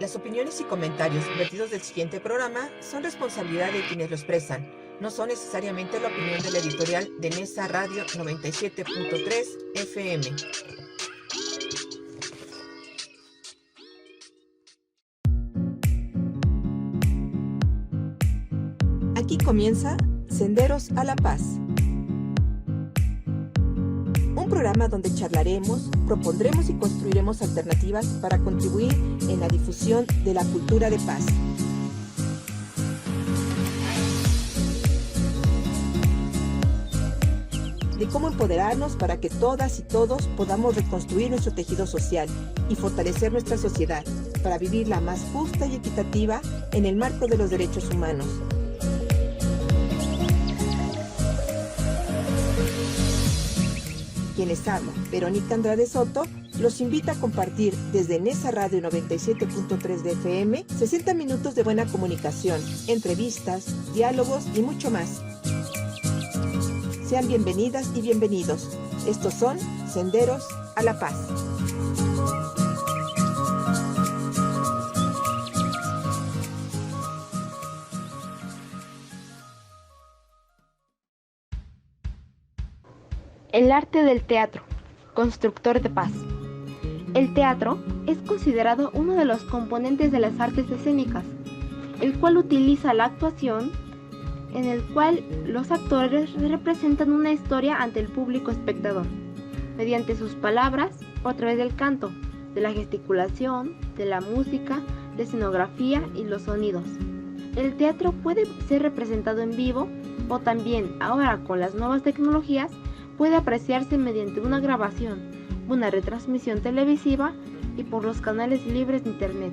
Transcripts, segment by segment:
Las opiniones y comentarios vertidos del siguiente programa son responsabilidad de quienes lo expresan. No son necesariamente la opinión de la editorial de Nesa Radio 97.3 FM. Aquí comienza Senderos a la Paz. Un programa donde charlaremos, propondremos y construiremos alternativas para contribuir en la difusión de la cultura de paz. De cómo empoderarnos para que todas y todos podamos reconstruir nuestro tejido social y fortalecer nuestra sociedad para vivirla más justa y equitativa en el marco de los derechos humanos. Quien les habla, Verónica Andrade Soto, los invita a compartir desde Nesa Radio 97.3 de FM 60 minutos de buena comunicación, entrevistas, diálogos y mucho más. Sean bienvenidas y bienvenidos. Estos son Senderos a la Paz. El arte del teatro, constructor de paz. El teatro es considerado uno de los componentes de las artes escénicas, el cual utiliza la actuación, en el cual los actores representan una historia ante el público espectador, mediante sus palabras o a través del canto, de la gesticulación, de la música, la escenografía y los sonidos. El teatro puede ser representado en vivo o también, ahora con las nuevas tecnologías, puede apreciarse mediante una grabación, una retransmisión televisiva y por los canales libres de Internet.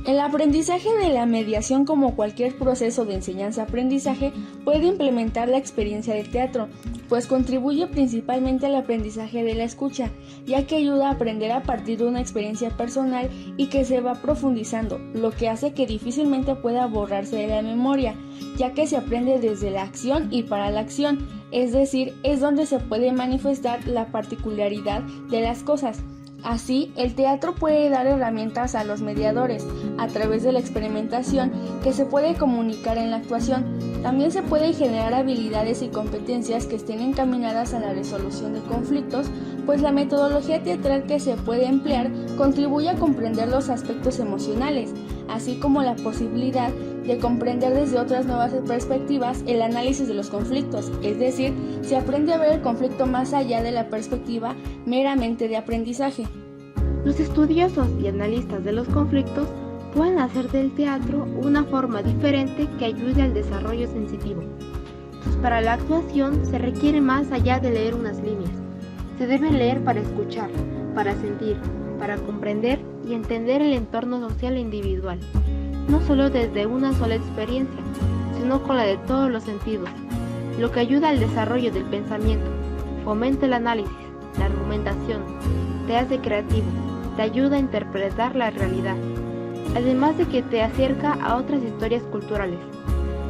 El aprendizaje de la mediación, como cualquier proceso de enseñanza-aprendizaje, puede implementar la experiencia del teatro, pues contribuye principalmente al aprendizaje de la escucha, ya que ayuda a aprender a partir de una experiencia personal y que se va profundizando, lo que hace que difícilmente pueda borrarse de la memoria, ya que se aprende desde la acción y para la acción, es decir, es donde se puede manifestar la particularidad de las cosas. Así, el teatro puede dar herramientas a los mediadores, a través de la experimentación, que se puede comunicar en la actuación. También se pueden generar habilidades y competencias que estén encaminadas a la resolución de conflictos, pues la metodología teatral que se puede emplear contribuye a comprender los aspectos emocionales, así como la posibilidad de comprender desde otras nuevas perspectivas el análisis de los conflictos, es decir, se aprende a ver el conflicto más allá de la perspectiva meramente de aprendizaje. Los estudiosos y analistas de los conflictos pueden hacer del teatro una forma diferente que ayude al desarrollo sensitivo. Pues para la actuación se requiere más allá de leer unas líneas. Se debe leer para escuchar, para sentir, para comprender y entender el entorno social e individual, no solo desde una sola experiencia, sino con la de todos los sentidos, lo que ayuda al desarrollo del pensamiento, fomenta el análisis, la argumentación, te hace creativo, te ayuda a interpretar la realidad, además de que te acerca a otras historias culturales.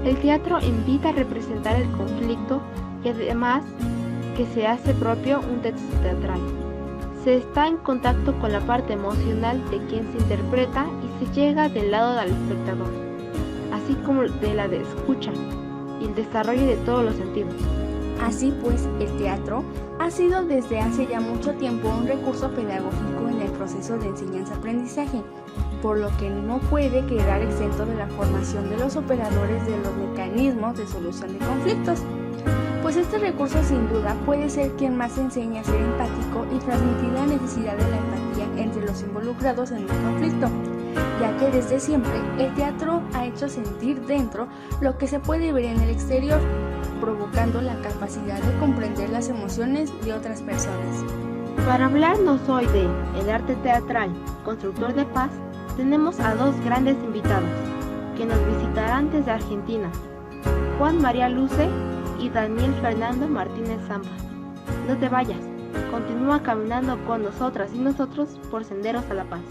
El teatro invita a representar el conflicto y además que se hace propio un texto teatral. Se está en contacto con la parte emocional de quien se interpreta y se llega del lado del espectador, así como de la de escucha y el desarrollo de todos los sentidos. Así pues, el teatro ha sido desde hace ya mucho tiempo un recurso pedagógico en el proceso de enseñanza-aprendizaje, por lo que no puede quedar exento de la formación de los operadores de los mecanismos de solución de conflictos. Pues este recurso sin duda puede ser quien más enseña a ser empático y transmitir la necesidad de la empatía entre los involucrados en un conflicto, ya que desde siempre el teatro ha hecho sentir dentro lo que se puede ver en el exterior, provocando la capacidad de comprender las emociones de otras personas. Para hablarnos hoy de el arte teatral, constructor de paz, tenemos a dos grandes invitados que nos visitarán desde Argentina, Juan María Luce y Daniel Fernando Martínez Zampa. No te vayas, continúa caminando con nosotras y nosotros por Senderos a la Paz.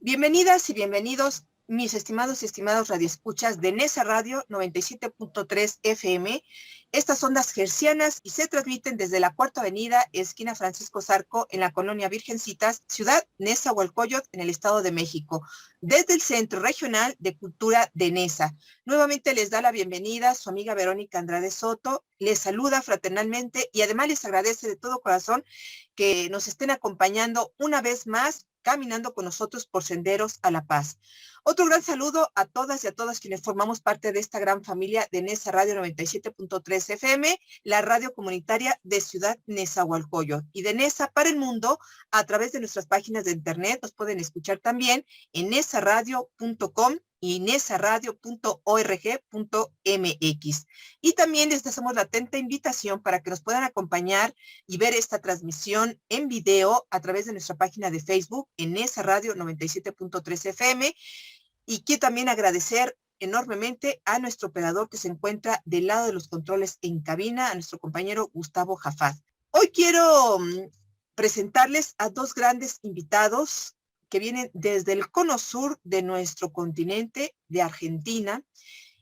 Bienvenidas y bienvenidos mis estimados y estimados radioescuchas de Nesa Radio 97.3 FM. Estas ondas hercianas y se transmiten desde la Cuarta Avenida, esquina Francisco Zarco, en la colonia Virgencitas, ciudad Nezahualcóyotl, en el Estado de México, desde el Centro Regional de Cultura de Nesa. Nuevamente les da la bienvenida su amiga Verónica Andrade Soto, les saluda fraternalmente y además les agradece de todo corazón que nos estén acompañando una vez más, caminando con nosotros por senderos a la paz. Otro gran saludo a todas y a todas quienes formamos parte de esta gran familia de Nesa Radio 97.3 FM, la radio comunitaria de Ciudad Nezahualcóyotl y de Nesa para el mundo a través de nuestras páginas de internet. Nos pueden escuchar también en nesaradio.com y nesaradio.org.mx. Y también les hacemos la atenta invitación para que nos puedan acompañar y ver esta transmisión en video a través de nuestra página de Facebook en Nesa Radio 97.3 FM. Y quiero también agradecer enormemente a nuestro operador que se encuentra del lado de los controles en cabina, a nuestro compañero Gustavo Jafad. Hoy quiero presentarles a dos grandes invitados que vienen desde el cono sur de nuestro continente, de Argentina,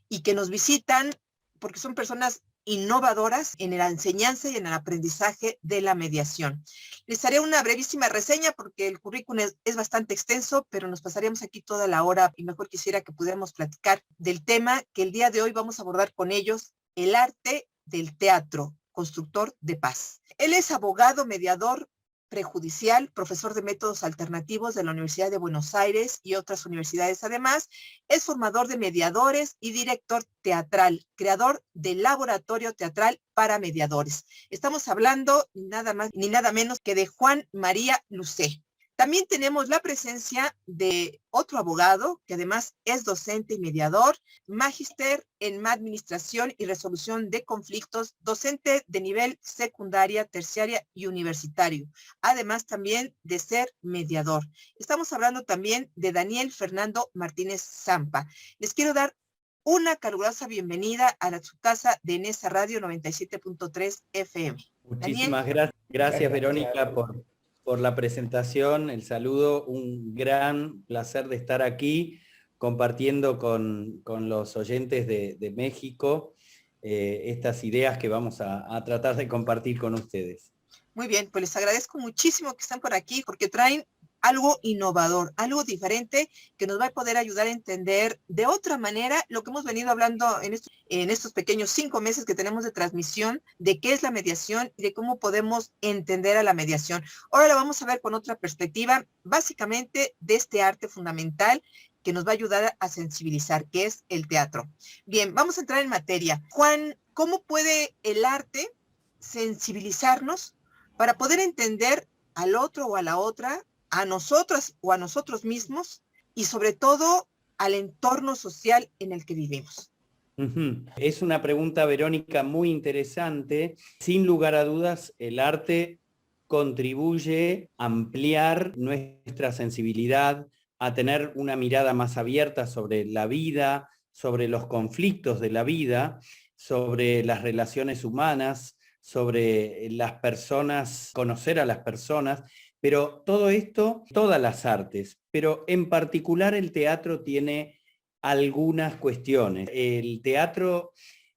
y que nos visitan porque son personas innovadoras en la enseñanza y en el aprendizaje de la mediación. Les haré una brevísima reseña porque el currículum es bastante extenso, pero nos pasaríamos aquí toda la hora y mejor quisiera que pudiéramos platicar del tema que el día de hoy vamos a abordar con ellos, el arte del teatro, constructor de paz. Él es abogado, mediador prejudicial, profesor de métodos alternativos de la Universidad de Buenos Aires y otras universidades. Además, es formador de mediadores y director teatral, creador del Laboratorio Teatral para Mediadores. Estamos hablando ni nada más ni nada menos que de Juan María Lucé. También tenemos la presencia de otro abogado que además es docente y mediador, magíster en administración y resolución de conflictos, docente de nivel secundaria, terciaria y universitario, además también de ser mediador. Estamos hablando también de Daniel Fernando Martínez Zampa. Les quiero dar una calurosa bienvenida a su casa de Nesa Radio 97.3 FM. Muchísimas gracias, Verónica, por la presentación, el saludo, un gran placer de estar aquí compartiendo con los oyentes de México estas ideas que vamos a tratar de compartir con ustedes. Muy bien, pues les agradezco muchísimo que estén por aquí porque traen algo innovador, algo diferente que nos va a poder ayudar a entender de otra manera lo que hemos venido hablando en estos pequeños 5 meses que tenemos de transmisión, de qué es la mediación y de cómo podemos entender a la mediación. Ahora lo vamos a ver con otra perspectiva, básicamente de este arte fundamental que nos va a ayudar a sensibilizar, que es el teatro. Bien, vamos a entrar en materia. Juan, ¿cómo puede el arte sensibilizarnos para poder entender al otro o a la otra, a nosotras o a nosotros mismos y sobre todo al entorno social en el que vivimos? Es una pregunta, Verónica, muy interesante. Sin lugar a dudas, el arte contribuye a ampliar nuestra sensibilidad, a tener una mirada más abierta sobre la vida, sobre los conflictos de la vida, sobre las relaciones humanas, sobre las personas, conocer a las personas. Pero todo esto, todas las artes, pero en particular el teatro tiene algunas cuestiones. El teatro,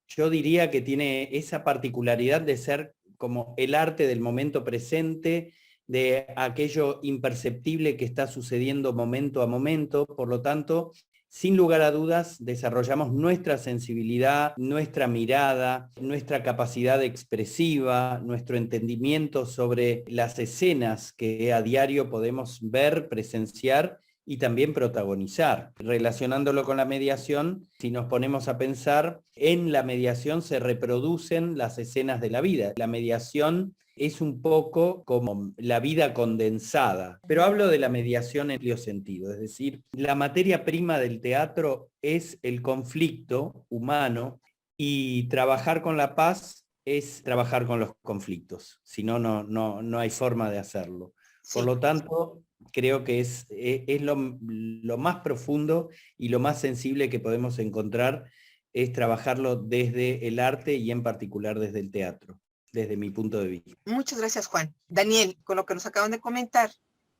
yo diría que tiene esa particularidad de ser como el arte del momento presente, de aquello imperceptible que está sucediendo momento a momento. Por lo tanto, sin lugar a dudas, desarrollamos nuestra sensibilidad, nuestra mirada, nuestra capacidad expresiva, nuestro entendimiento sobre las escenas que a diario podemos ver, presenciar y también protagonizar. Relacionándolo con la mediación, si nos ponemos a pensar, en la mediación se reproducen las escenas de la vida. La mediación es un poco como la vida condensada, pero hablo de la mediación en amplio sentido, es decir, la materia prima del teatro es el conflicto humano y trabajar con la paz es trabajar con los conflictos, si no, no hay forma de hacerlo. Por lo tanto, creo que es lo más profundo y lo más sensible que podemos encontrar es trabajarlo desde el arte y en particular desde el teatro, desde mi punto de vista. Muchas gracias, Juan. Daniel, con lo que nos acaban de comentar,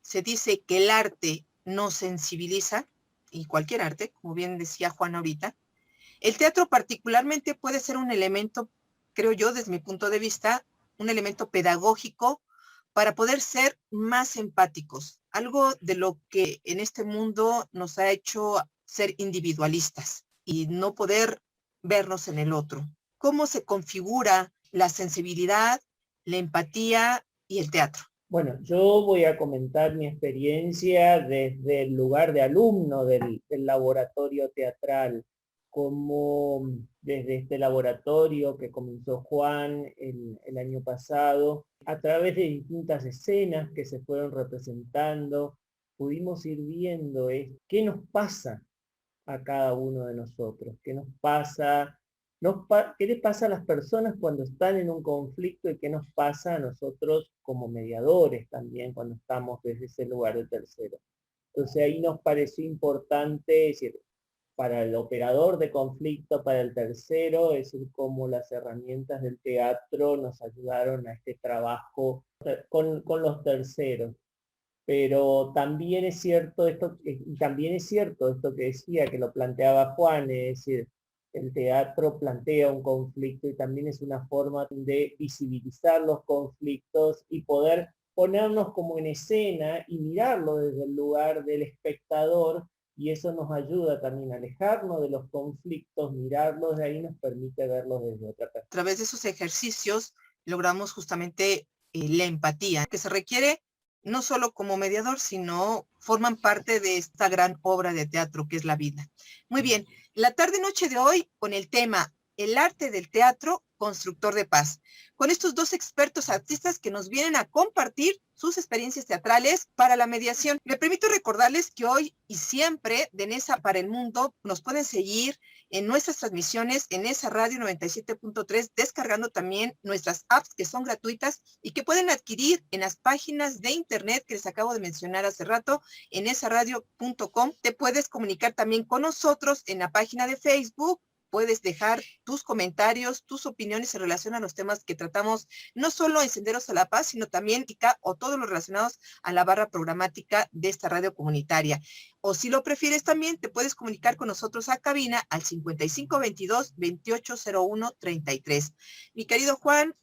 se dice que el arte nos sensibiliza. y cualquier arte, como bien decía Juan ahorita, el teatro particularmente puede ser un elemento, creo yo, desde mi punto de vista, un elemento pedagógico para poder ser más empáticos, algo de lo que en este mundo nos ha hecho ser individualistas y no poder vernos en el otro. ¿Cómo se configura la sensibilidad, la empatía y el teatro? Bueno, yo voy a comentar mi experiencia desde el lugar de alumno del laboratorio teatral, como desde este laboratorio que comenzó Juan el año pasado, a través de distintas escenas que se fueron representando, pudimos ir viendo qué nos pasa a cada uno de nosotros, qué nos pasa, qué les pasa a las personas cuando están en un conflicto y qué nos pasa a nosotros como mediadores también cuando estamos desde ese lugar de tercero. Entonces ahí nos pareció importante, es decir, para el operador de conflicto, para el tercero, es decir, cómo las herramientas del teatro nos ayudaron a este trabajo con los terceros. Pero también es cierto esto que decía, que lo planteaba Juan, es decir, el teatro plantea un conflicto y también es una forma de visibilizar los conflictos y poder ponernos como en escena y mirarlo desde el lugar del espectador, y eso nos ayuda también a alejarnos de los conflictos, mirarlos de ahí nos permite verlos desde otra perspectiva. A través de esos ejercicios logramos justamente la empatía, que se requiere no solo como mediador, sino forman parte de esta gran obra de teatro que es la vida. Muy bien, la tarde-noche de hoy con el tema El arte del teatro, constructor de paz, con estos dos expertos artistas que nos vienen a compartir sus experiencias teatrales para la mediación. Me permito recordarles que hoy y siempre de Nesa para el Mundo nos pueden seguir en nuestras transmisiones en Nesa Radio 97.3, descargando también nuestras apps que son gratuitas y que pueden adquirir en las páginas de internet que les acabo de mencionar hace rato, en nesaradio.com. Te puedes comunicar también con nosotros en la página de Facebook. Puedes dejar tus comentarios, tus opiniones en relación a los temas que tratamos, no solo en Senderos a la Paz, sino también o todos los relacionados a la barra programática de esta radio comunitaria. O si lo prefieres también, te puedes comunicar con nosotros a cabina al 5522-2801-33. Mi querido Juan,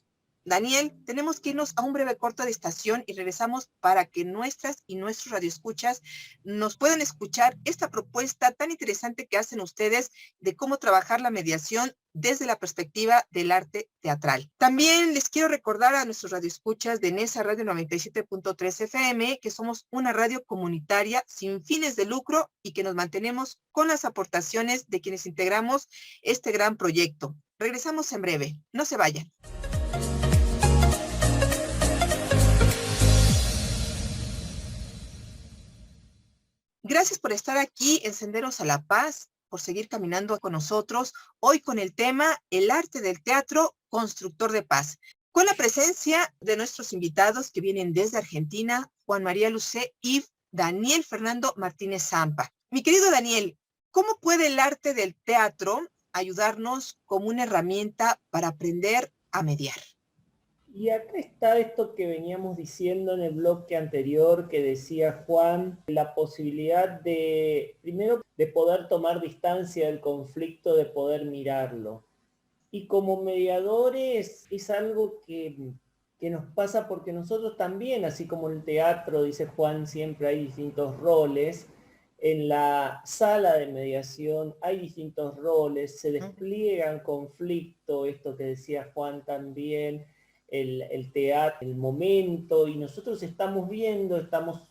Daniel, tenemos que irnos a un breve corte de estación y regresamos para que nuestras y nuestros radioescuchas nos puedan escuchar esta propuesta tan interesante que hacen ustedes de cómo trabajar la mediación desde la perspectiva del arte teatral. También les quiero recordar a nuestros radioescuchas de Nesa Radio 97.3 FM que somos una radio comunitaria sin fines de lucro y que nos mantenemos con las aportaciones de quienes integramos este gran proyecto. Regresamos en breve. No se vayan. Gracias por estar aquí en Senderos a la Paz, por seguir caminando con nosotros, hoy con el tema El arte del teatro, constructor de paz, con la presencia de nuestros invitados que vienen desde Argentina, Juan María Lucé y Daniel Fernando Martínez Zampa. Mi querido Daniel, ¿cómo puede el arte del teatro ayudarnos como una herramienta para aprender a mediar? Y acá está esto que veníamos diciendo en el bloque anterior que decía Juan, la posibilidad de, primero, de poder tomar distancia del conflicto, de poder mirarlo. Y como mediadores es algo que nos pasa porque nosotros también, así como en el teatro, dice Juan, siempre hay distintos roles. En la sala de mediación hay distintos roles, se despliegan conflictos, esto que decía Juan también, el teatro, el momento, y nosotros estamos viendo, estamos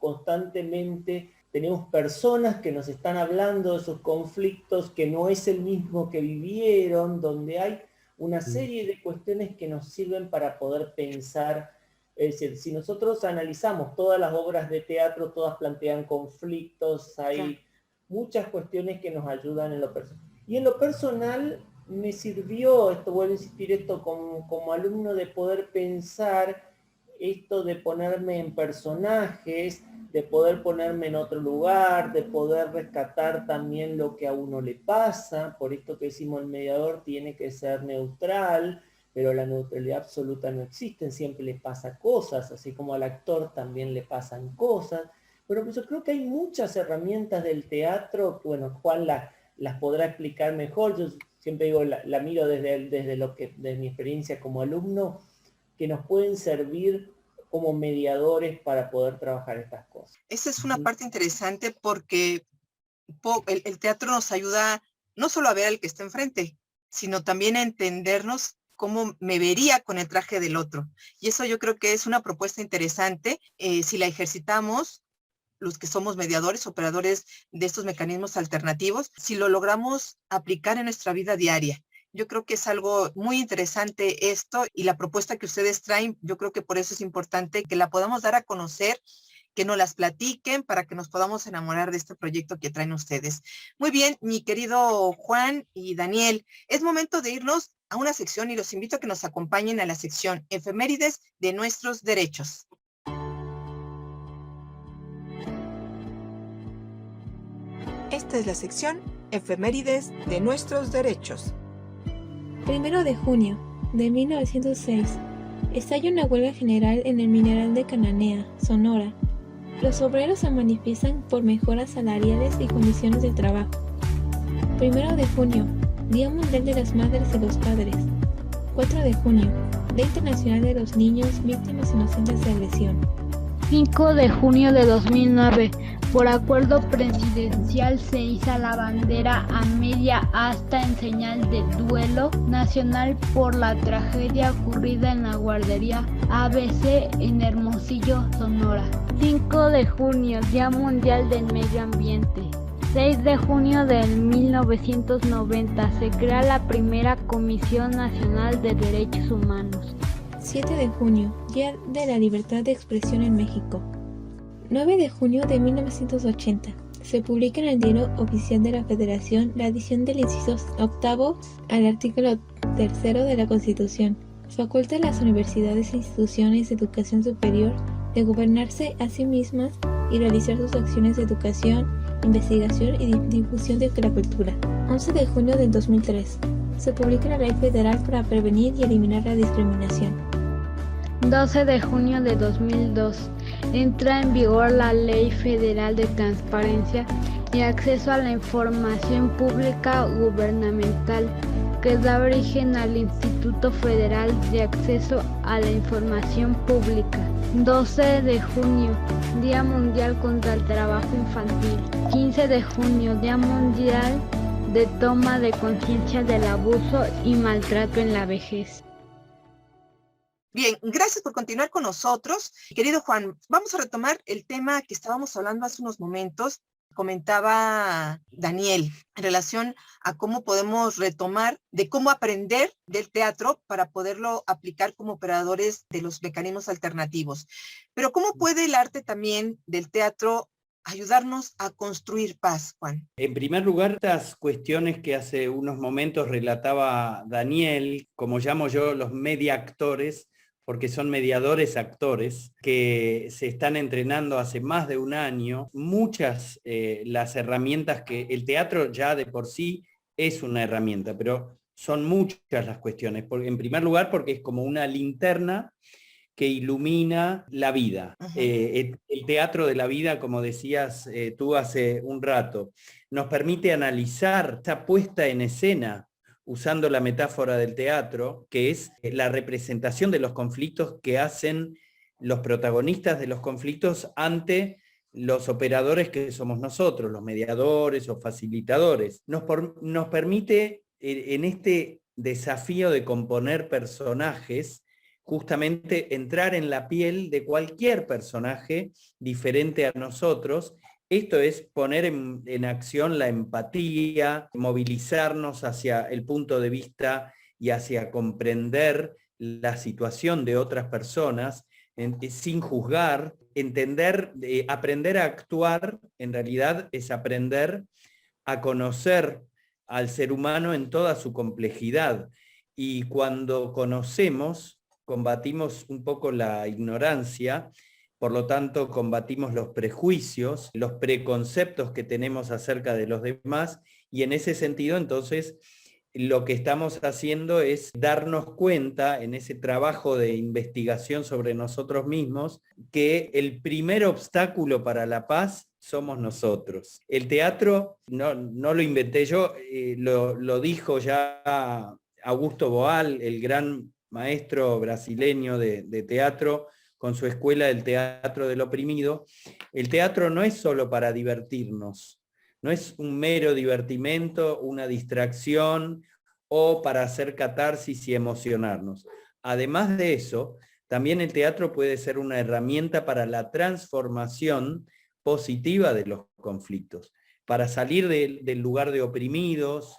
constantemente, tenemos personas que nos están hablando de sus conflictos, que no es el mismo que vivieron, donde hay una serie de cuestiones que nos sirven para poder pensar. Es decir, si nosotros analizamos todas las obras de teatro, todas plantean conflictos, hay muchas cuestiones que nos ayudan en lo personal. Y en lo personal me sirvió, vuelvo a insistir, esto como alumno, de poder pensar esto, de ponerme en personajes, de poder ponerme en otro lugar, de poder rescatar también lo que a uno le pasa. Por esto que decimos, el mediador tiene que ser neutral, pero la neutralidad absoluta no existe, siempre le pasa cosas, así como al actor también le pasan cosas. Bueno, pues yo creo que hay muchas herramientas del teatro, que, bueno, Juan las podrá explicar mejor. Yo siempre digo, la miro desde mi experiencia como alumno, que nos pueden servir como mediadores para poder trabajar estas cosas. Esa es una parte interesante porque el teatro nos ayuda no solo a ver al que está enfrente, sino también a entendernos cómo me vería con el traje del otro. Y eso yo creo que es una propuesta interesante. Si la ejercitamos, los que somos mediadores, operadores de estos mecanismos alternativos, si lo logramos aplicar en nuestra vida diaria. Yo creo que es algo muy interesante esto, y la propuesta que ustedes traen, yo creo que por eso es importante que la podamos dar a conocer, que nos las platiquen para que nos podamos enamorar de este proyecto que traen ustedes. Muy bien, mi querido Juan y Daniel, es momento de irnos a una sección y los invito a que nos acompañen a la sección Efemérides de nuestros derechos. Esta es la sección Efemérides de nuestros derechos. 1 de junio de 1906, estalla una huelga general en el mineral de Cananea, Sonora. Los obreros se manifiestan por mejoras salariales y condiciones de trabajo. 1 de junio, Día Mundial de las Madres y los Padres. 4 de junio, Día Internacional de los Niños Víctimas Inocentes de Agresión. 5 de junio de 2009, por acuerdo presidencial se iza la bandera a media asta en señal de duelo nacional por la tragedia ocurrida en la guardería ABC en Hermosillo, Sonora. 5 de junio, Día Mundial del Medio Ambiente. 6 de junio de 1990 se crea la primera Comisión Nacional de Derechos Humanos. 7 de junio, Día de la Libertad de Expresión en México. 9 de junio de 1980, se publica en el Diario Oficial de la Federación la adición del inciso 8 al artículo 3 de la Constitución. Faculta a las universidades e instituciones de educación superior de gobernarse a sí mismas y realizar sus acciones de educación, investigación y difusión de la cultura. 11 de junio del 2003, se publica la Ley Federal para prevenir y eliminar la discriminación. 12 de junio de 2002, entra en vigor la Ley Federal de Transparencia y Acceso a la Información Pública Gubernamental, que da origen al Instituto Federal de Acceso a la Información Pública. 12 de junio, Día Mundial contra el Trabajo Infantil. 15 de junio, Día Mundial de Toma de Conciencia del Abuso y Maltrato en la Vejez. Bien, gracias por continuar con nosotros. Querido Juan, vamos a retomar el tema que estábamos hablando hace unos momentos. Comentaba Daniel en relación a cómo podemos retomar de cómo aprender del teatro para poderlo aplicar como operadores de los mecanismos alternativos. Pero ¿cómo puede el arte también del teatro ayudarnos a construir paz, Juan? En primer lugar, estas cuestiones que hace unos momentos relataba Daniel, como llamo yo los media actores, porque son mediadores actores que se están entrenando hace más de un año. Muchas las herramientas que el teatro ya de por sí es una herramienta, pero son muchas las cuestiones. En primer lugar, porque es como una linterna que ilumina la vida. El teatro de la vida, como decías tú hace un rato, nos permite analizar esta puesta en escena, usando la metáfora del teatro, que es la representación de los conflictos que hacen los protagonistas de los conflictos ante los operadores que somos nosotros, los mediadores o facilitadores. Nos permite, en este desafío de componer personajes, justamente entrar en la piel de cualquier personaje diferente a nosotros. Esto es poner en acción la empatía, movilizarnos hacia el punto de vista y hacia comprender la situación de otras personas, sin juzgar, entender, aprender a actuar, en realidad es aprender a conocer al ser humano en toda su complejidad. Y cuando conocemos, combatimos un poco la ignorancia. Por lo tanto, combatimos los prejuicios, los preconceptos que tenemos acerca de los demás, y en ese sentido, entonces, lo que estamos haciendo es darnos cuenta en ese trabajo de investigación sobre nosotros mismos que el primer obstáculo para la paz somos nosotros. El teatro no lo inventé yo, lo dijo ya Augusto Boal, el gran maestro brasileño de teatro, con su escuela del teatro del oprimido. El teatro no es solo para divertirnos, no es un mero divertimento, una distracción o para hacer catarsis y emocionarnos. Además de eso, también el teatro puede ser una herramienta para la transformación positiva de los conflictos, para salir del lugar de oprimidos,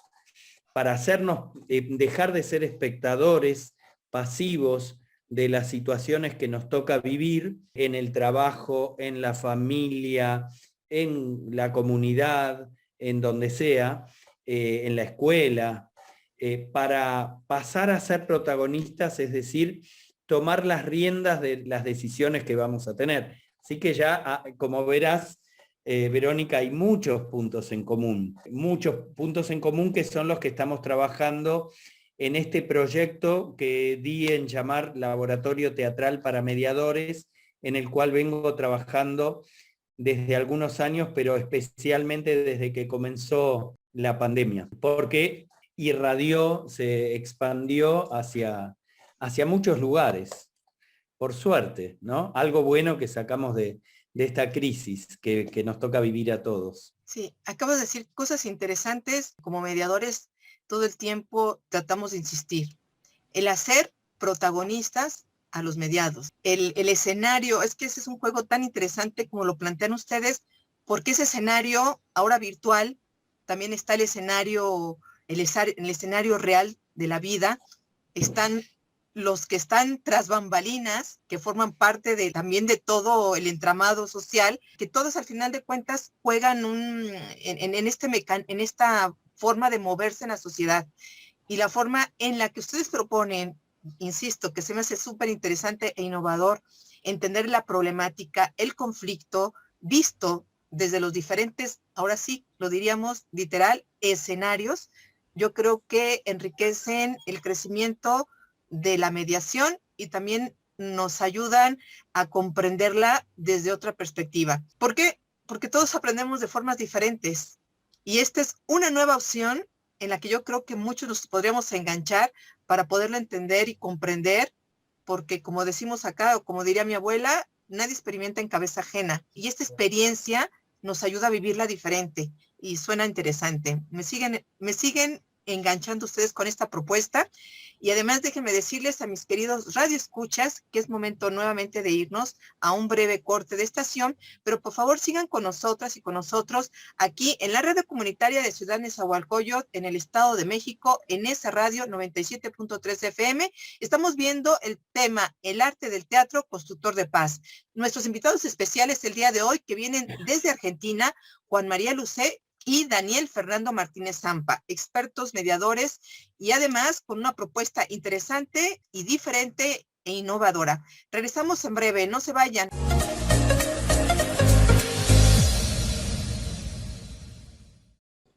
para hacernos dejar de ser espectadores pasivos de las situaciones que nos toca vivir en el trabajo, en la familia, en la comunidad, en donde sea, en la escuela, para pasar a ser protagonistas, es decir, tomar las riendas de las decisiones que vamos a tener. Así que ya, como verás, Verónica, hay muchos puntos en común que son los que estamos trabajando en este proyecto que di en llamar Laboratorio Teatral para Mediadores, en el cual vengo trabajando desde algunos años, pero especialmente desde que comenzó la pandemia, porque irradió, se expandió hacia muchos lugares, por suerte, ¿no? Algo bueno que sacamos de esta crisis que nos toca vivir a todos. Sí, acabas de decir cosas interesantes. Como mediadores, todo el tiempo tratamos de insistir. El hacer protagonistas a los mediados. El escenario, es que ese es un juego tan interesante como lo plantean ustedes, porque ese escenario, ahora virtual, también está el escenario real de la vida. Están los que están tras bambalinas, que forman parte también de todo el entramado social, que todos al final de cuentas juegan en esta forma de moverse en la sociedad. Y la forma en la que ustedes proponen, insisto, que se me hace súper interesante e innovador, entender la problemática, el conflicto, visto desde los diferentes, ahora sí, lo diríamos literal, escenarios, yo creo que enriquecen el crecimiento de la mediación y también nos ayudan a comprenderla desde otra perspectiva. ¿Por qué? Porque todos aprendemos de formas diferentes y esta es una nueva opción en la que yo creo que muchos nos podríamos enganchar para poderlo entender y comprender, porque como decimos acá, o como diría mi abuela, nadie experimenta en cabeza ajena y esta experiencia nos ayuda a vivirla diferente y suena interesante. Me siguen enganchando ustedes con esta propuesta y además déjenme decirles a mis queridos radioescuchas que es momento nuevamente de irnos a un breve corte de estación, pero por favor sigan con nosotras y con nosotros aquí en la radio comunitaria de Ciudad Nezahualcóyotl en el Estado de México, en esa radio 97.3 FM. Estamos viendo el tema El arte del teatro constructor de paz. Nuestros invitados especiales el día de hoy que vienen desde Argentina, Juan María Lucé y Daniel Fernando Martínez Zampa, expertos mediadores y además con una propuesta interesante y diferente e innovadora. Regresamos en breve, no se vayan.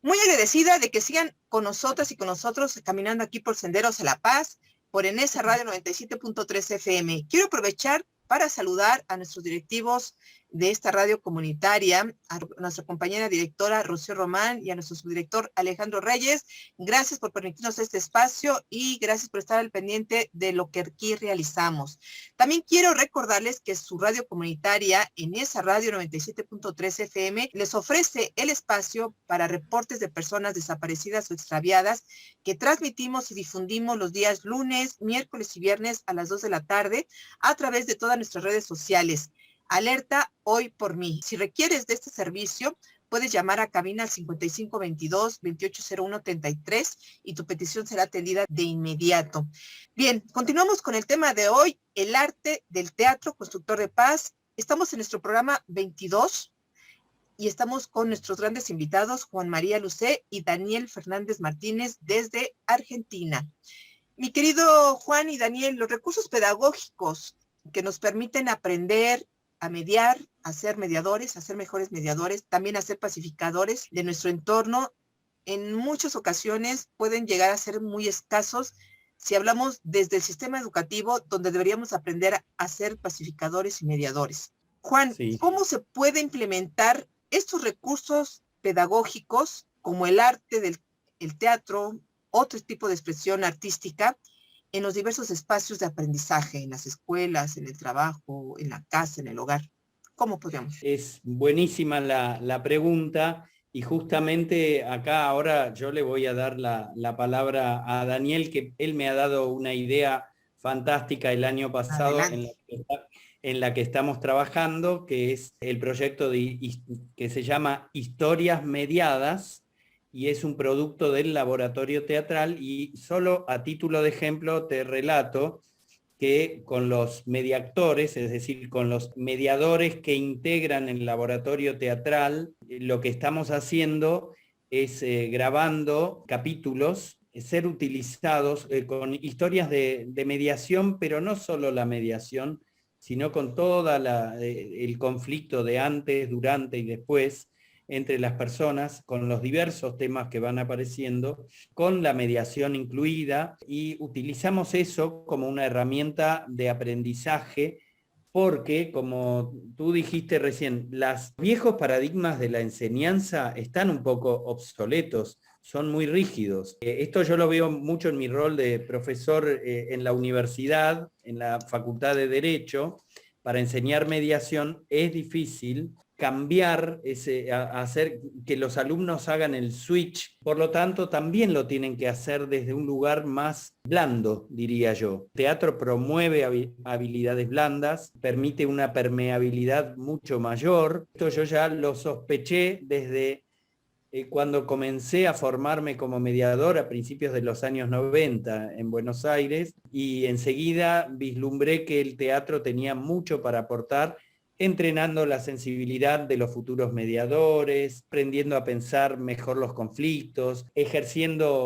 Muy agradecida de que sigan con nosotras y con nosotros caminando aquí por Senderos a la Paz, por Enesa Radio 97.3 FM. Quiero aprovechar para saludar a nuestros directivos de esta radio comunitaria, a nuestra compañera directora Rocío Román y a nuestro subdirector Alejandro Reyes. Gracias por permitirnos este espacio y gracias por estar al pendiente de lo que aquí realizamos. También quiero recordarles que su radio comunitaria, en esa radio 97.3 FM, les ofrece el espacio para reportes de personas desaparecidas o extraviadas que transmitimos y difundimos los días lunes, miércoles y viernes a las 2 de la tarde a través de todas nuestras redes sociales. Alerta Hoy por Mí. Si requieres de este servicio, puedes llamar a cabina al 5522-280133 y tu petición será atendida de inmediato. Bien, continuamos con el tema de hoy, el arte del teatro constructor de paz. Estamos en nuestro programa 22 y estamos con nuestros grandes invitados, Juan María Lucé y Daniel Fernández Martínez desde Argentina. Mi querido Juan y Daniel, los recursos pedagógicos que nos permiten aprender a mediar, a ser mediadores, a ser mejores mediadores, también a ser pacificadores de nuestro entorno, en muchas ocasiones pueden llegar a ser muy escasos si hablamos desde el sistema educativo, donde deberíamos aprender a ser pacificadores y mediadores. Juan, Sí. ¿cómo se puede implementar estos recursos pedagógicos como el arte el teatro, otro tipo de expresión artística, en los diversos espacios de aprendizaje, en las escuelas, en el trabajo, en la casa, en el hogar? ¿Cómo podríamos? Es buenísima la pregunta, y justamente acá ahora yo le voy a dar la palabra a Daniel, que él me ha dado una idea fantástica el año pasado en la que estamos trabajando, que es el proyecto que se llama Historias Mediadas, y es un producto del laboratorio teatral, y solo a título de ejemplo te relato que con los mediactores, es decir, con los mediadores que integran el laboratorio teatral, lo que estamos haciendo es grabando capítulos, ser utilizados con historias de mediación, pero no solo la mediación, sino con todo el conflicto de antes, durante y después entre las personas, con los diversos temas que van apareciendo, con la mediación incluida, y utilizamos eso como una herramienta de aprendizaje, porque, como tú dijiste recién, los viejos paradigmas de la enseñanza están un poco obsoletos, son muy rígidos. Esto yo lo veo mucho en mi rol de profesor en la universidad, en la Facultad de Derecho. Para enseñar mediación es difícil cambiar, hacer que los alumnos hagan el switch, por lo tanto también lo tienen que hacer desde un lugar más blando, diría yo. El teatro promueve habilidades blandas, permite una permeabilidad mucho mayor. Esto yo ya lo sospeché desde cuando comencé a formarme como mediador a principios de los años 90 en Buenos Aires, y enseguida vislumbré que el teatro tenía mucho para aportar, entrenando la sensibilidad de los futuros mediadores, aprendiendo a pensar mejor los conflictos,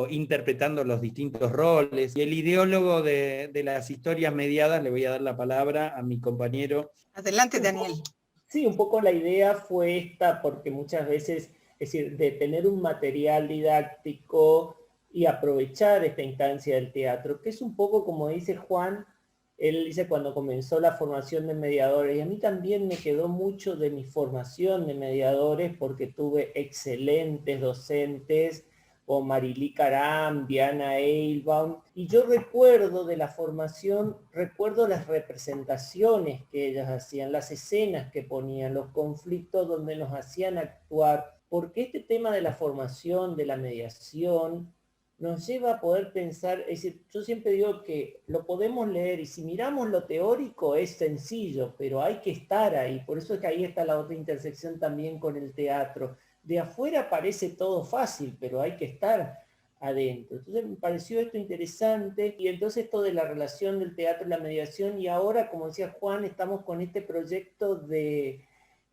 interpretando los distintos roles. Y el ideólogo de las historias mediadas, le voy a dar la palabra a mi compañero. Adelante, Daniel. Sí, un poco la idea fue esta, porque muchas veces, es decir, de tener un material didáctico y aprovechar esta instancia del teatro, que es un poco como dice Juan. Él dice cuando comenzó la formación de mediadores, y a mí también me quedó mucho de mi formación de mediadores, porque tuve excelentes docentes, como Marilí Caram, Diana Eilbaum, y yo recuerdo de la formación, recuerdo las representaciones que ellas hacían, las escenas que ponían, los conflictos donde nos hacían actuar, porque este tema de la formación, de la mediación, nos lleva a poder pensar. Es decir, yo siempre digo que lo podemos leer, y si miramos lo teórico es sencillo, pero hay que estar ahí. Por eso es que ahí está la otra intersección también con el teatro. De afuera parece todo fácil, pero hay que estar adentro. Entonces me pareció esto interesante, y entonces esto de la relación del teatro y la mediación, y ahora, como decía Juan, estamos con este proyecto de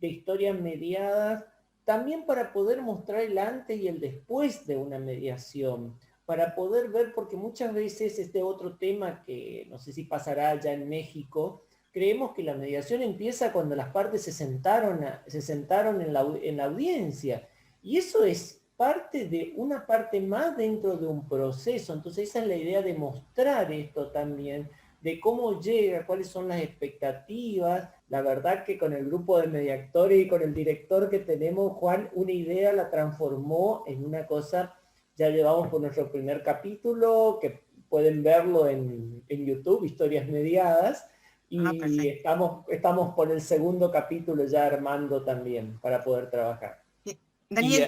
historias mediadas, también para poder mostrar el antes y el después de una mediación, para poder ver, porque muchas veces este otro tema que no sé si pasará allá en México, creemos que la mediación empieza cuando las partes se sentaron en la audiencia, y eso es parte de una parte más dentro de un proceso. Entonces esa es la idea de mostrar esto también, de cómo llega, cuáles son las expectativas. La verdad que con el grupo de mediactores y con el director que tenemos, Juan, una idea la transformó en una cosa. Ya llevamos por nuestro primer capítulo, que pueden verlo en YouTube, Historias Mediadas, y estamos por el segundo capítulo ya armando también para poder trabajar. Daniel.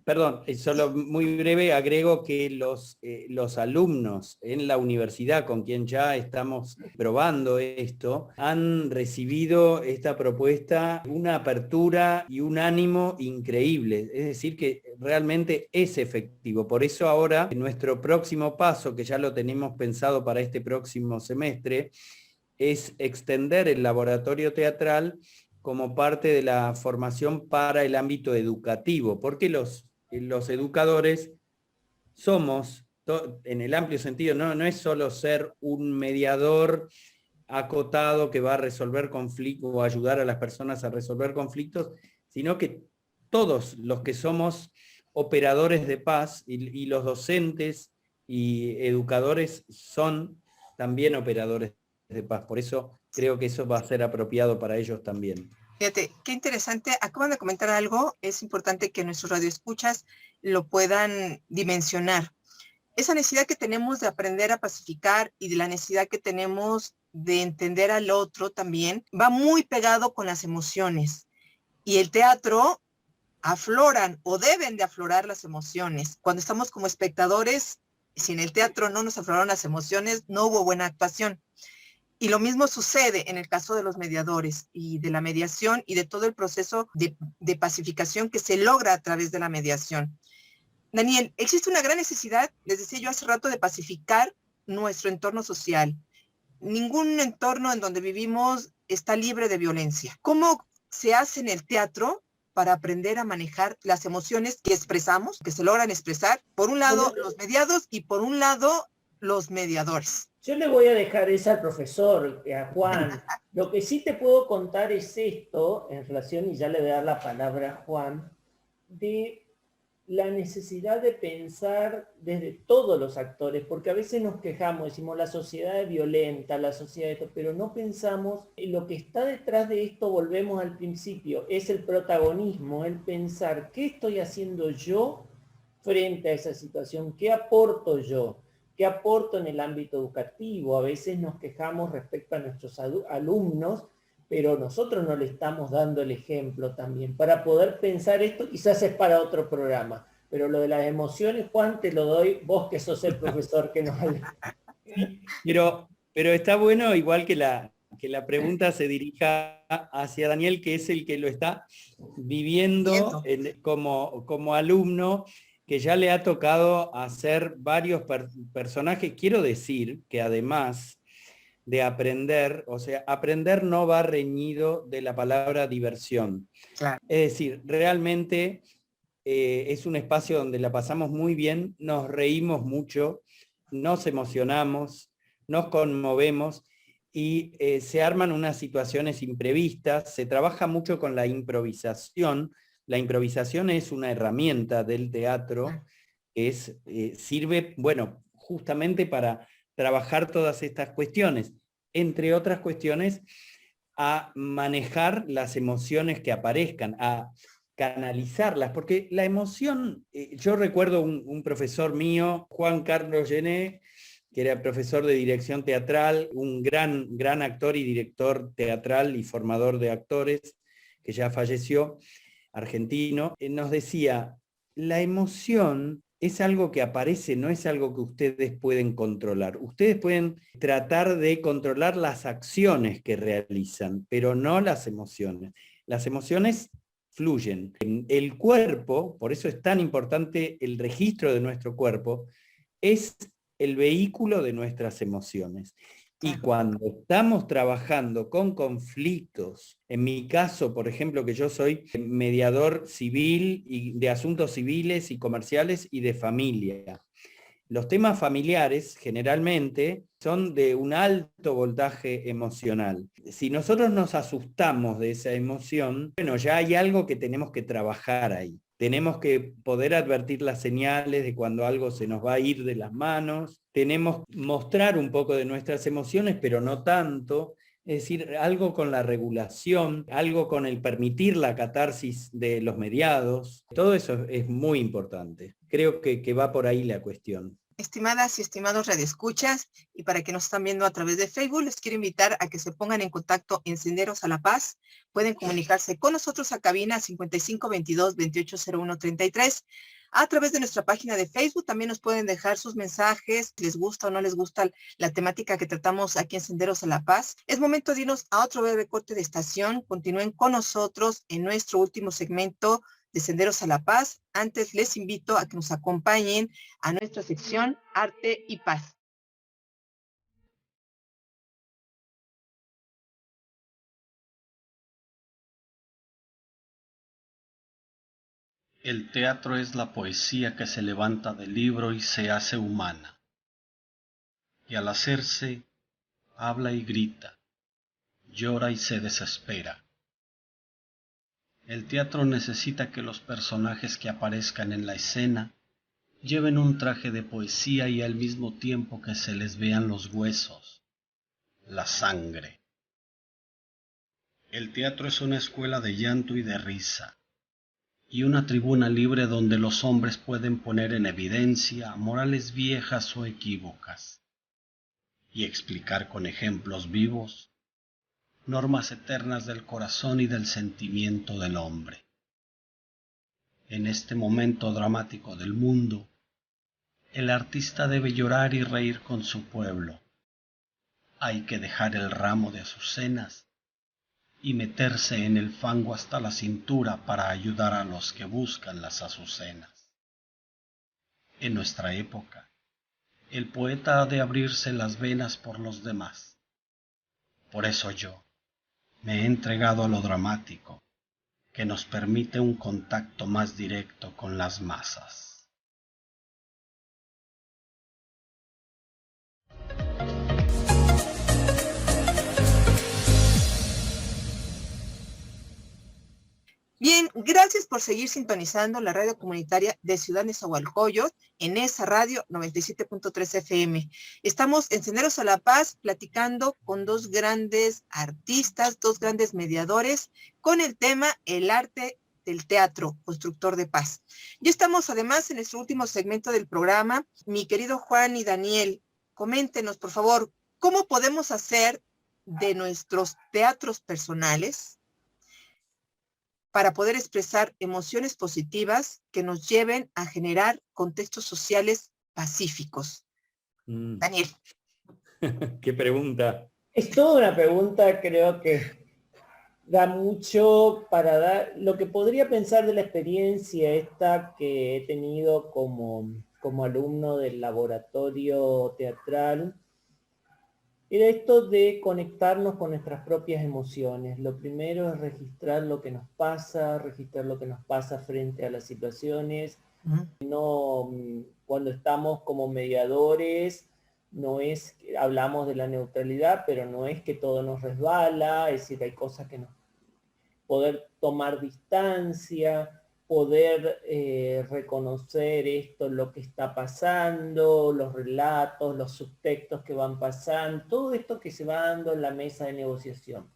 Perdón, solo muy breve, agrego que los alumnos en la universidad con quien ya estamos probando esto, han recibido esta propuesta una apertura y un ánimo increíble. Es decir, que realmente es efectivo. Por eso ahora, nuestro próximo paso, que ya lo tenemos pensado para este próximo semestre, es extender el laboratorio teatral como parte de la formación para el ámbito educativo, porque los educadores somos, en el amplio sentido, no es solo ser un mediador acotado que va a resolver conflictos o ayudar a las personas a resolver conflictos, sino que todos los que somos operadores de paz y los docentes y educadores son también operadores de paz. Por eso creo que eso va a ser apropiado para ellos también. Fíjate, qué interesante. Acaban de comentar algo. Es importante que nuestros radioescuchas lo puedan dimensionar. Esa necesidad que tenemos de aprender a pacificar y de la necesidad que tenemos de entender al otro también va muy pegado con las emociones. Y el teatro afloran o deben de aflorar las emociones. Cuando estamos como espectadores, si en el teatro no nos afloraron las emociones, no hubo buena actuación. Y lo mismo sucede en el caso de los mediadores y de la mediación y de todo el proceso de pacificación que se logra a través de la mediación. Daniel, existe una gran necesidad, les decía yo hace rato, de pacificar nuestro entorno social. Ningún entorno en donde vivimos está libre de violencia. ¿Cómo se hace en el teatro para aprender a manejar las emociones que expresamos, que se logran expresar? Por un lado, los mediados y por un lado, los mediadores. Yo le voy a dejar esa al profesor, a Juan. Lo que sí te puedo contar es esto, en relación, y ya le voy a dar la palabra a Juan, de la necesidad de pensar desde todos los actores, porque a veces nos quejamos, decimos la sociedad es violenta, la sociedad esto, pero no pensamos en lo que está detrás de esto. Volvemos al principio, es el protagonismo, el pensar qué estoy haciendo yo frente a esa situación, qué aporto yo. ¿Qué aporto en el ámbito educativo? A veces nos quejamos respecto a nuestros alumnos, pero nosotros no le estamos dando el ejemplo también. Para poder pensar esto, quizás es para otro programa, pero lo de las emociones, Juan, te lo doy, vos que sos el profesor que nos habla. Pero está bueno, igual que la pregunta se dirija hacia Daniel, que es el que lo está viviendo como alumno, que ya le ha tocado hacer varios personajes. Quiero decir que además de aprender, o sea, aprender no va reñido de la palabra diversión. Claro. Es decir, realmente es un espacio donde la pasamos muy bien, nos reímos mucho, nos emocionamos, nos conmovemos y se arman unas situaciones imprevistas, se trabaja mucho con la improvisación. La improvisación es una herramienta del teatro que sirve, bueno, justamente para trabajar todas estas cuestiones, entre otras cuestiones, a manejar las emociones que aparezcan, a canalizarlas, porque la emoción, yo recuerdo un profesor mío, Juan Carlos Gené, que era profesor de dirección teatral, un gran actor y director teatral y formador de actores, que ya falleció, argentino, nos decía, la emoción es algo que aparece, no es algo que ustedes pueden controlar. Ustedes pueden tratar de controlar las acciones que realizan, pero no las emociones. Las emociones fluyen. El cuerpo, por eso es tan importante el registro de nuestro cuerpo, es el vehículo de nuestras emociones. Y cuando estamos trabajando con conflictos, en mi caso, por ejemplo, que yo soy mediador civil y de asuntos civiles y comerciales y de familia. Los temas familiares generalmente son de un alto voltaje emocional. Si nosotros nos asustamos de esa emoción, bueno, ya hay algo que tenemos que trabajar ahí. Tenemos que poder advertir las señales de cuando algo se nos va a ir de las manos. Tenemos que mostrar un poco de nuestras emociones, pero no tanto. Es decir, algo con la regulación, algo con el permitir la catarsis de los mediados. Todo eso es muy importante. Creo que va por ahí la cuestión. Estimadas y estimados radioescuchas, y para que nos están viendo a través de Facebook, les quiero invitar a que se pongan en contacto en Senderos a la Paz. Pueden comunicarse con nosotros a cabina 5522-280133. A través de nuestra página de Facebook también nos pueden dejar sus mensajes, si les gusta o no les gusta la temática que tratamos aquí en Senderos a la Paz. Es momento de irnos a otro breve corte de estación. Continúen con nosotros en nuestro último segmento de Senderos a la Paz. Antes les invito a que nos acompañen a nuestra sección Arte y Paz. El teatro es la poesía que se levanta del libro y se hace humana. Y al hacerse, habla y grita, llora y se desespera. El teatro necesita que los personajes que aparezcan en la escena lleven un traje de poesía y al mismo tiempo que se les vean los huesos, la sangre. El teatro es una escuela de llanto y de risa, y una tribuna libre donde los hombres pueden poner en evidencia morales viejas o equívocas, y explicar con ejemplos vivos normas eternas del corazón y del sentimiento del hombre. En este momento dramático del mundo, el artista debe llorar y reír con su pueblo. Hay que dejar el ramo de azucenas y meterse en el fango hasta la cintura para ayudar a los que buscan las azucenas. En nuestra época, el poeta ha de abrirse las venas por los demás. Por eso yo me he entregado a lo dramático, que nos permite un contacto más directo con las masas. Bien, gracias por seguir sintonizando la radio comunitaria de Ciudad Nezahualcóyotl en esa radio 97.3 FM. Estamos en Senderos a la Paz platicando con dos grandes artistas, dos grandes mediadores con el tema El arte del teatro, constructor de paz. Ya estamos además en nuestro último segmento del programa. Mi querido Juan y Daniel, coméntenos por favor, ¿cómo podemos hacer de nuestros teatros personales para poder expresar emociones positivas que nos lleven a generar contextos sociales pacíficos? Daniel. Qué pregunta. Es toda una pregunta, creo que da mucho para dar. Lo que podría pensar de la experiencia esta que he tenido como alumno del laboratorio teatral, era esto de conectarnos con nuestras propias emociones. Lo primero es registrar lo que nos pasa frente a las situaciones. No, cuando estamos como mediadores, no es, hablamos de la neutralidad, pero no es que todo nos resbala, es decir, hay cosas que nos... Poder tomar distancia, poder reconocer esto, lo que está pasando, los relatos, los subtextos que van pasando, todo esto que se va dando en la mesa de negociación.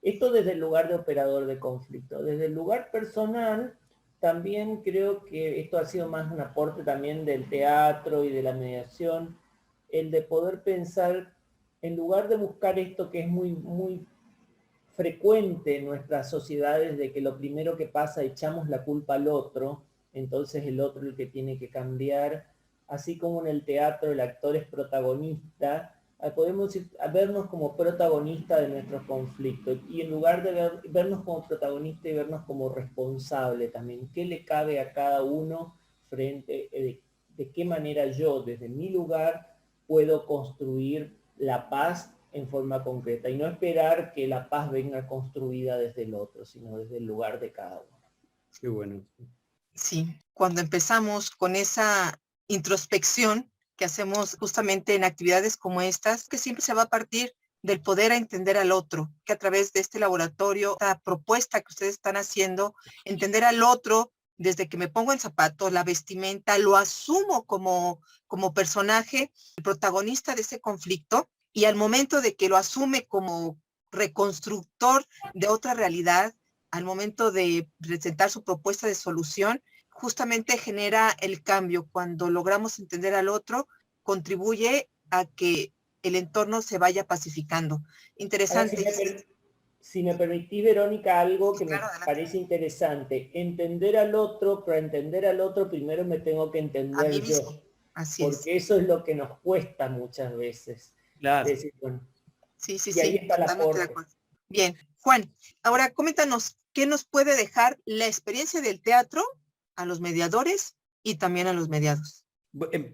Esto desde el lugar de operador de conflicto. Desde el lugar personal, también creo que esto ha sido más un aporte también del teatro y de la mediación, el de poder pensar, en lugar de buscar esto que es muy, muy frecuente en nuestras sociedades, de que lo primero que pasa echamos la culpa al otro, entonces el otro es el que tiene que cambiar, así como en el teatro el actor es protagonista, podemos vernos como protagonista de nuestros conflictos, y en lugar de vernos como protagonista y vernos como responsable también, ¿qué le cabe a cada uno frente de qué manera yo desde mi lugar puedo construir la paz en forma concreta, y no esperar que la paz venga construida desde el otro, sino desde el lugar de cada uno? Qué bueno. Sí, cuando empezamos con esa introspección que hacemos justamente en actividades como estas, que siempre se va a partir del poder a entender al otro, que a través de este laboratorio, esta propuesta que ustedes están haciendo, entender al otro desde que me pongo el zapato, la vestimenta, lo asumo como personaje, el protagonista de ese conflicto, y al momento de que lo asume como reconstructor de otra realidad, al momento de presentar su propuesta de solución, justamente genera el cambio. Cuando logramos entender al otro, contribuye a que el entorno se vaya pacificando. Interesante. Ahora, si me permitís, Verónica, algo que me parece interesante. Entender al otro, para entender al otro primero me tengo que entender yo. Así porque eso es lo que nos cuesta muchas veces. Claro. Es decir, bueno, sí, y ahí está el aporte. Bien, Juan, ahora coméntanos, ¿qué nos puede dejar la experiencia del teatro a los mediadores y también a los mediados?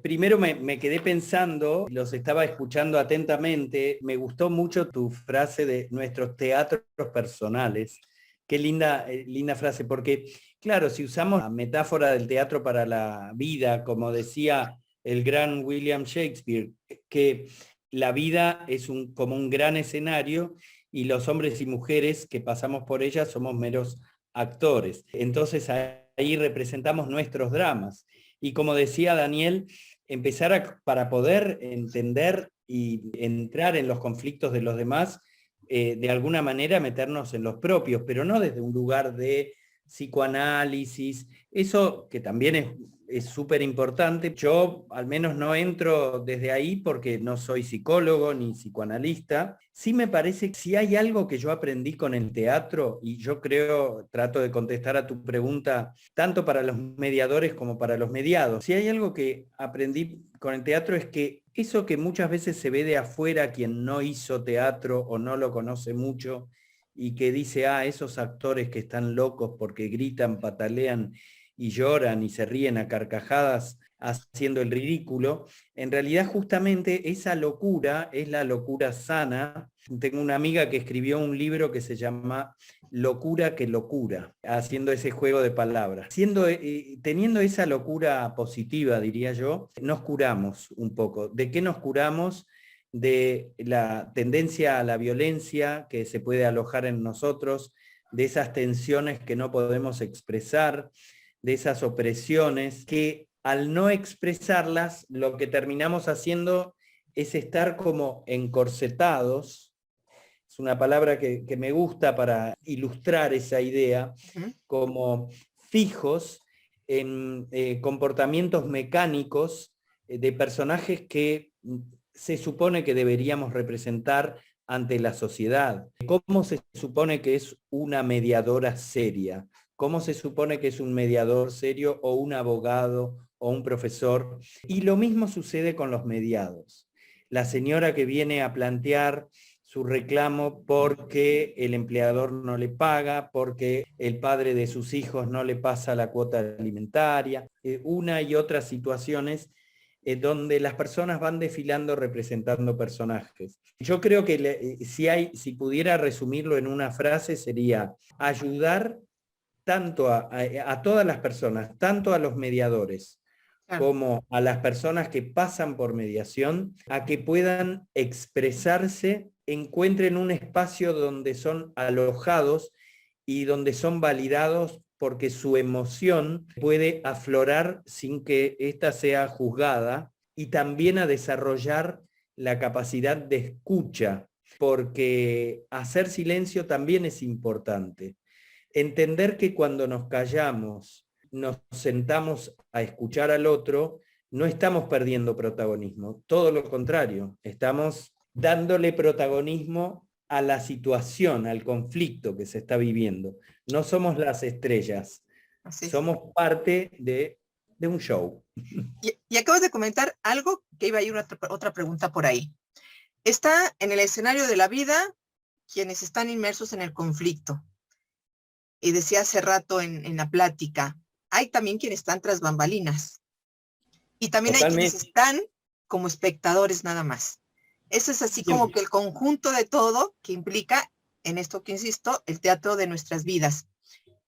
Primero me quedé pensando, los estaba escuchando atentamente, me gustó mucho tu frase de nuestros teatros personales. Qué linda frase, porque claro, si usamos la metáfora del teatro para la vida, como decía el gran William Shakespeare, que la vida es como un gran escenario y los hombres y mujeres que pasamos por ella somos meros actores. Entonces ahí representamos nuestros dramas. Y como decía Daniel, para poder entender y entrar en los conflictos de los demás, de alguna manera meternos en los propios, pero no desde un lugar de psicoanálisis, eso que también es súper importante. Yo al menos no entro desde ahí porque no soy psicólogo ni psicoanalista. Sí me parece que si hay algo que yo aprendí con el teatro, y yo creo, trato de contestar a tu pregunta, tanto para los mediadores como para los mediados, si hay algo que aprendí con el teatro es que eso que muchas veces se ve de afuera, quien no hizo teatro o no lo conoce mucho, y que dice, esos actores que están locos porque gritan, patalean y lloran y se ríen a carcajadas haciendo el ridículo, en realidad justamente esa locura es la locura sana. Tengo una amiga que escribió un libro que se llama Locura que locura, haciendo ese juego de palabras. Teniendo esa locura positiva, diría yo, nos curamos un poco. ¿De qué nos curamos? De la tendencia a la violencia que se puede alojar en nosotros, de esas tensiones que no podemos expresar, de esas opresiones que al no expresarlas, lo que terminamos haciendo es estar como encorsetados. Es una palabra que me gusta para ilustrar esa idea, como fijos en comportamientos mecánicos de personajes que se supone que deberíamos representar ante la sociedad. ¿Cómo se supone que es una mediadora seria? ¿Cómo se supone que es un mediador serio o un abogado o un profesor? Y lo mismo sucede con los mediados. La señora que viene a plantear su reclamo porque el empleador no le paga, porque el padre de sus hijos no le pasa la cuota alimentaria, una y otras situaciones donde las personas van desfilando representando personajes. Yo creo que si pudiera resumirlo en una frase sería ayudar tanto a todas las personas, tanto a los mediadores como a las personas que pasan por mediación, a que puedan expresarse, encuentren un espacio donde son alojados y donde son validados porque su emoción puede aflorar sin que ésta sea juzgada, y también a desarrollar la capacidad de escucha, porque hacer silencio también es importante. Entender que cuando nos callamos, nos sentamos a escuchar al otro, no estamos perdiendo protagonismo, todo lo contrario, estamos dándole protagonismo a la situación, al conflicto que se está viviendo. No somos las estrellas, somos parte de un show. Y acabas de comentar algo que iba a ir otra pregunta por ahí. Está en el escenario de la vida quienes están inmersos en el conflicto. Y decía hace rato en la plática, hay también quienes están tras bambalinas. Y también Totalmente. Hay quienes están como espectadores nada más. Eso es así como que el conjunto de todo que implica, en esto que insisto, el teatro de nuestras vidas.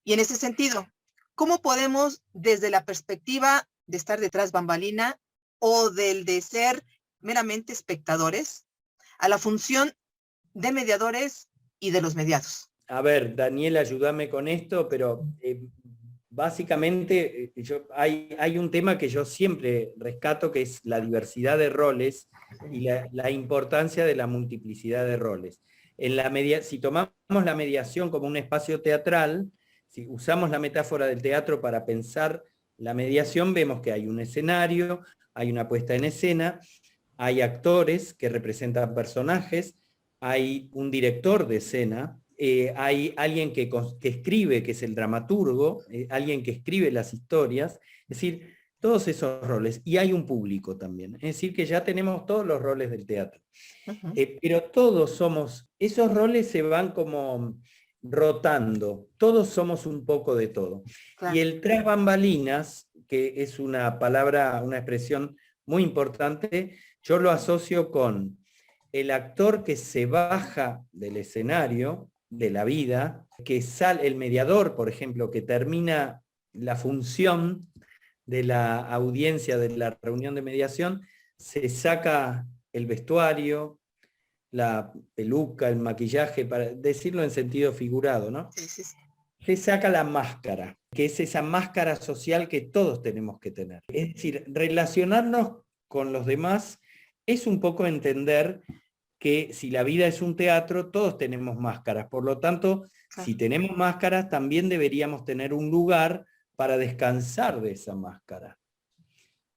Y en ese sentido, ¿cómo podemos, desde la perspectiva de estar detrás bambalina o del de ser meramente espectadores, a la función de mediadores y de los mediados? A ver, Daniel, ayúdame con esto, pero básicamente hay un tema que yo siempre rescato, que es la diversidad de roles y la importancia de la multiplicidad de roles. Si tomamos la mediación como un espacio teatral, si usamos la metáfora del teatro para pensar la mediación, vemos que hay un escenario, hay una puesta en escena, hay actores que representan personajes, hay un director de escena, hay alguien que escribe, que es el dramaturgo, alguien que escribe las historias, es decir, todos esos roles, y hay un público también, es decir, que ya tenemos todos los roles del teatro. Pero todos somos, esos roles se van como rotando, todos somos un poco de todo. Claro. Y el tras bambalinas, que es una palabra, una expresión muy importante, yo lo asocio con el actor que se baja del escenario, de la vida, que sale, el mediador, por ejemplo, que termina la función de la audiencia de la reunión de mediación, se saca el vestuario, la peluca, el maquillaje, para decirlo en sentido figurado, ¿no? Sí. se saca la máscara, que es esa máscara social que todos tenemos que tener. Es decir, relacionarnos con los demás es un poco entender que si la vida es un teatro, todos tenemos máscaras. Por lo tanto, si tenemos máscaras, también deberíamos tener un lugar para descansar de esa máscara,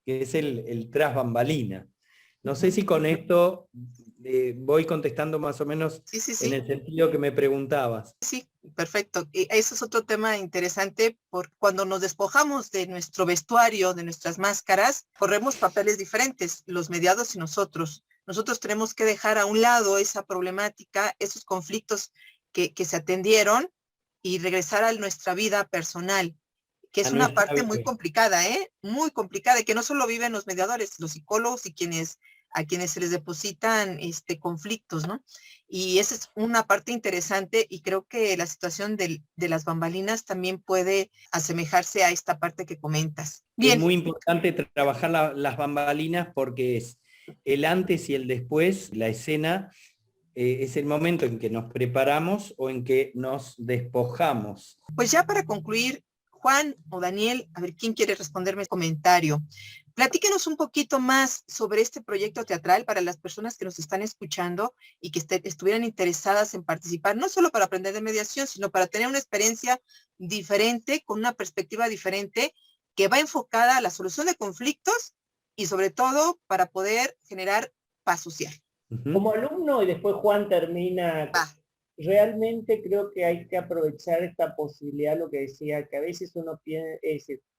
que es el tras bambalina. No sé si con esto voy contestando más o menos en el sentido que me preguntabas. Sí, perfecto. Y eso es otro tema interesante, porque cuando nos despojamos de nuestro vestuario, de nuestras máscaras, corremos papeles diferentes, los mediados y nosotros. Nosotros tenemos que dejar a un lado esa problemática, esos conflictos que se atendieron y regresar a nuestra vida personal, que es una parte muy complicada, muy complicada, y que no solo viven los mediadores, los psicólogos y a quienes se les depositan conflictos, ¿no? Y esa es una parte interesante, y creo que la situación de las bambalinas también puede asemejarse a esta parte que comentas. Bien. Es muy importante trabajar las bambalinas porque es el antes y el después, la escena, es el momento en que nos preparamos o en que nos despojamos. Pues ya para concluir, Juan o Daniel, a ver quién quiere responderme el comentario. Platíquenos un poquito más sobre este proyecto teatral para las personas que nos están escuchando y que estuvieran interesadas en participar, no solo para aprender de mediación, sino para tener una experiencia diferente, con una perspectiva diferente, que va enfocada a la solución de conflictos y sobre todo para poder generar paz social. Como alumno, y después Juan termina, realmente creo que hay que aprovechar esta posibilidad, lo que decía, que a veces uno piensa,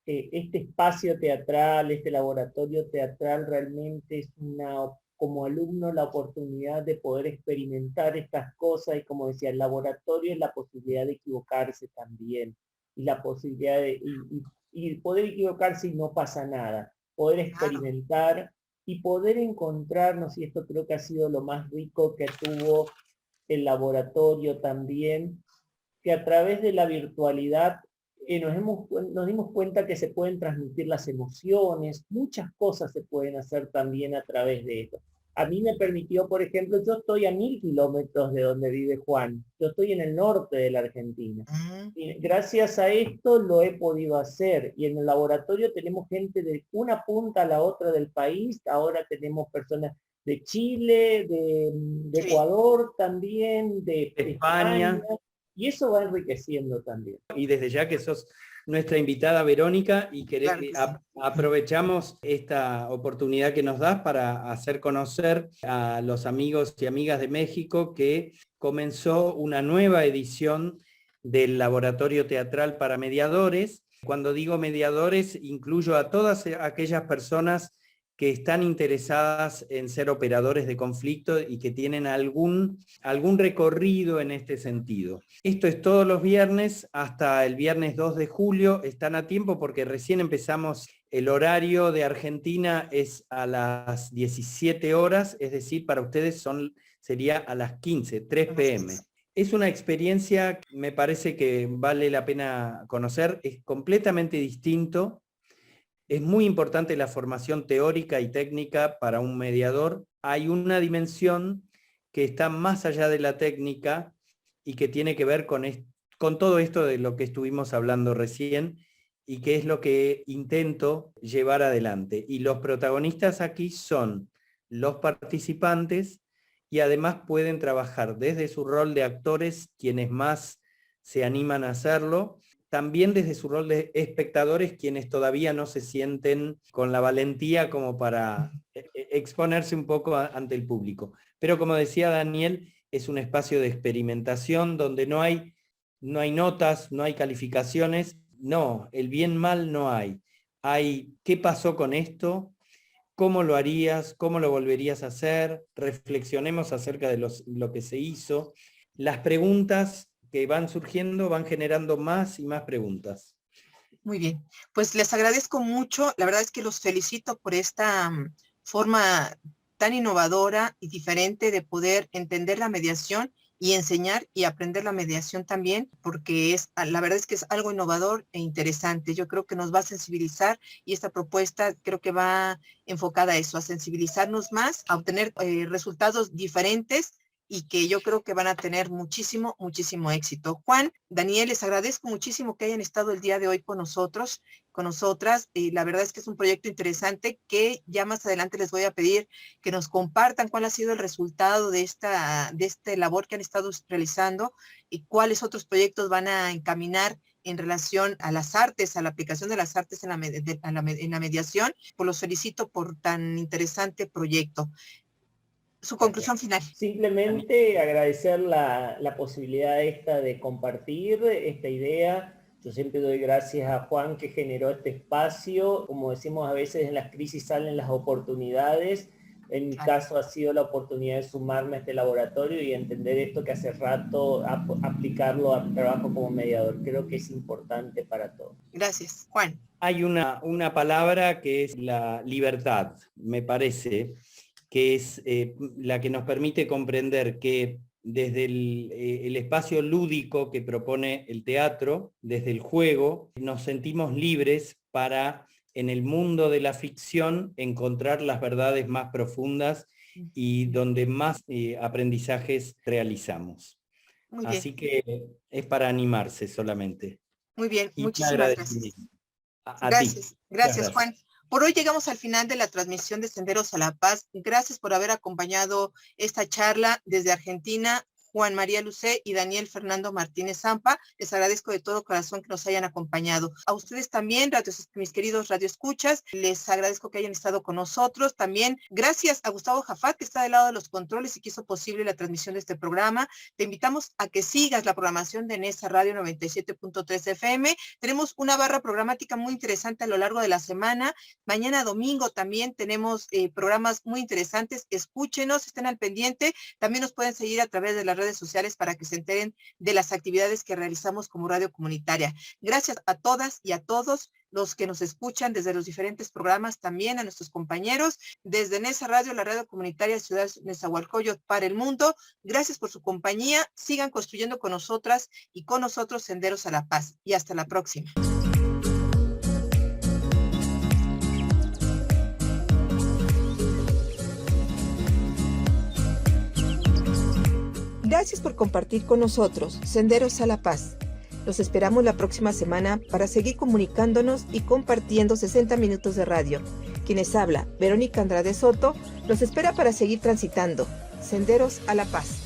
este espacio teatral, este laboratorio teatral realmente es como alumno la oportunidad de poder experimentar estas cosas, y como decía, el laboratorio es la posibilidad de equivocarse también, y la posibilidad de y poder equivocarse y no pasa nada, poder experimentar y poder encontrarnos, y esto creo que ha sido lo más rico que tuvo el laboratorio también, que a través de la virtualidad nos dimos cuenta que se pueden transmitir las emociones, muchas cosas se pueden hacer también a través de esto. A mí me permitió, por ejemplo, yo estoy a 1000 kilómetros de donde vive Juan, yo estoy en el norte de la Argentina. Y gracias a esto lo he podido hacer, y en el laboratorio tenemos gente de una punta a la otra del país, ahora tenemos personas de Chile, de Ecuador también, de España, y eso va enriqueciendo también. Y desde ya que sos nuestra invitada Verónica, y aprovechamos esta oportunidad que nos das para hacer conocer a los amigos y amigas de México que comenzó una nueva edición del Laboratorio Teatral para Mediadores. Cuando digo mediadores, incluyo a todas aquellas personas que están interesadas en ser operadores de conflicto y que tienen algún recorrido en este sentido. Esto es todos los viernes hasta el viernes 2 de julio. Están a tiempo porque recién empezamos. El horario de Argentina es a las 17 horas, es decir, para ustedes sería a las 15, 3 p.m. Es una experiencia que me parece que vale la pena conocer, es completamente distinto. Es muy importante la formación teórica y técnica para un mediador. Hay una dimensión que está más allá de la técnica y que tiene que ver con todo esto de lo que estuvimos hablando recién, y que es lo que intento llevar adelante. Y los protagonistas aquí son los participantes, y además pueden trabajar desde su rol de actores, quienes más se animan a hacerlo, también desde su rol de espectadores, quienes todavía no se sienten con la valentía como para exponerse un poco ante el público. Pero como decía Daniel, es un espacio de experimentación donde no hay notas, no hay calificaciones, no, el bien mal no hay. Hay qué pasó con esto, cómo lo harías, cómo lo volverías a hacer, reflexionemos acerca de lo que se hizo. Las preguntas que van surgiendo van generando más y más preguntas. Muy bien, pues les agradezco mucho. La verdad es que los felicito por esta forma tan innovadora y diferente de poder entender la mediación y enseñar y aprender la mediación también, porque la verdad es que es algo innovador e interesante. Yo creo que nos va a sensibilizar, y esta propuesta creo que va enfocada a eso, a sensibilizarnos más, a obtener resultados diferentes y que yo creo que van a tener muchísimo, muchísimo éxito. Juan, Daniel, les agradezco muchísimo que hayan estado el día de hoy con nosotros, con nosotras. La verdad es que es un proyecto interesante que ya más adelante les voy a pedir que nos compartan cuál ha sido el resultado de esta labor que han estado realizando y cuáles otros proyectos van a encaminar en relación a las artes, a la aplicación de las artes en la mediación. Pues los felicito por tan interesante proyecto. Su conclusión final. Simplemente agradecer la posibilidad esta de compartir esta idea. Yo siempre doy gracias a Juan que generó este espacio. Como decimos, a veces en las crisis salen las oportunidades. En mi caso ha sido la oportunidad de sumarme a este laboratorio y entender esto que hace rato, aplicarlo a trabajo como mediador. Creo que es importante para todos. Gracias. Juan. Hay una palabra que es la libertad, me parece, que es la que nos permite comprender que desde el espacio lúdico que propone el teatro, desde el juego, nos sentimos libres para, en el mundo de la ficción, encontrar las verdades más profundas y donde más aprendizajes realizamos. Así que es para animarse solamente. Muy bien, y muchísimas gracias. Gracias, Juan. Por hoy llegamos al final de la transmisión de Senderos a la Paz. Gracias por haber acompañado esta charla desde Argentina. Juan María Lucé y Daniel Fernando Martínez Zampa, les agradezco de todo corazón que nos hayan acompañado. A ustedes también, mis queridos radioescuchas, les agradezco que hayan estado con nosotros. También gracias a Gustavo Jafat, que está del lado de los controles y que hizo posible la transmisión de este programa. Te invitamos a que sigas la programación de Nesa Radio 97.3 FM. Tenemos una barra programática muy interesante a lo largo de la semana. Mañana domingo también tenemos programas muy interesantes. Escúchenos, estén al pendiente. También nos pueden seguir a través de las redes sociales para que se enteren de las actividades que realizamos como radio comunitaria. Gracias a todas y a todos los que nos escuchan desde los diferentes programas, también a nuestros compañeros desde Nesa Radio, la radio comunitaria Ciudad Nezahualcóyotl para el mundo. Gracias por su compañía. Sigan construyendo con nosotras y con nosotros senderos a la paz. Y hasta la próxima. Gracias por compartir con nosotros Senderos a la Paz. Los esperamos la próxima semana para seguir comunicándonos y compartiendo 60 minutos de radio. Quienes habla, Verónica Andrade Soto, los espera para seguir transitando Senderos a la Paz.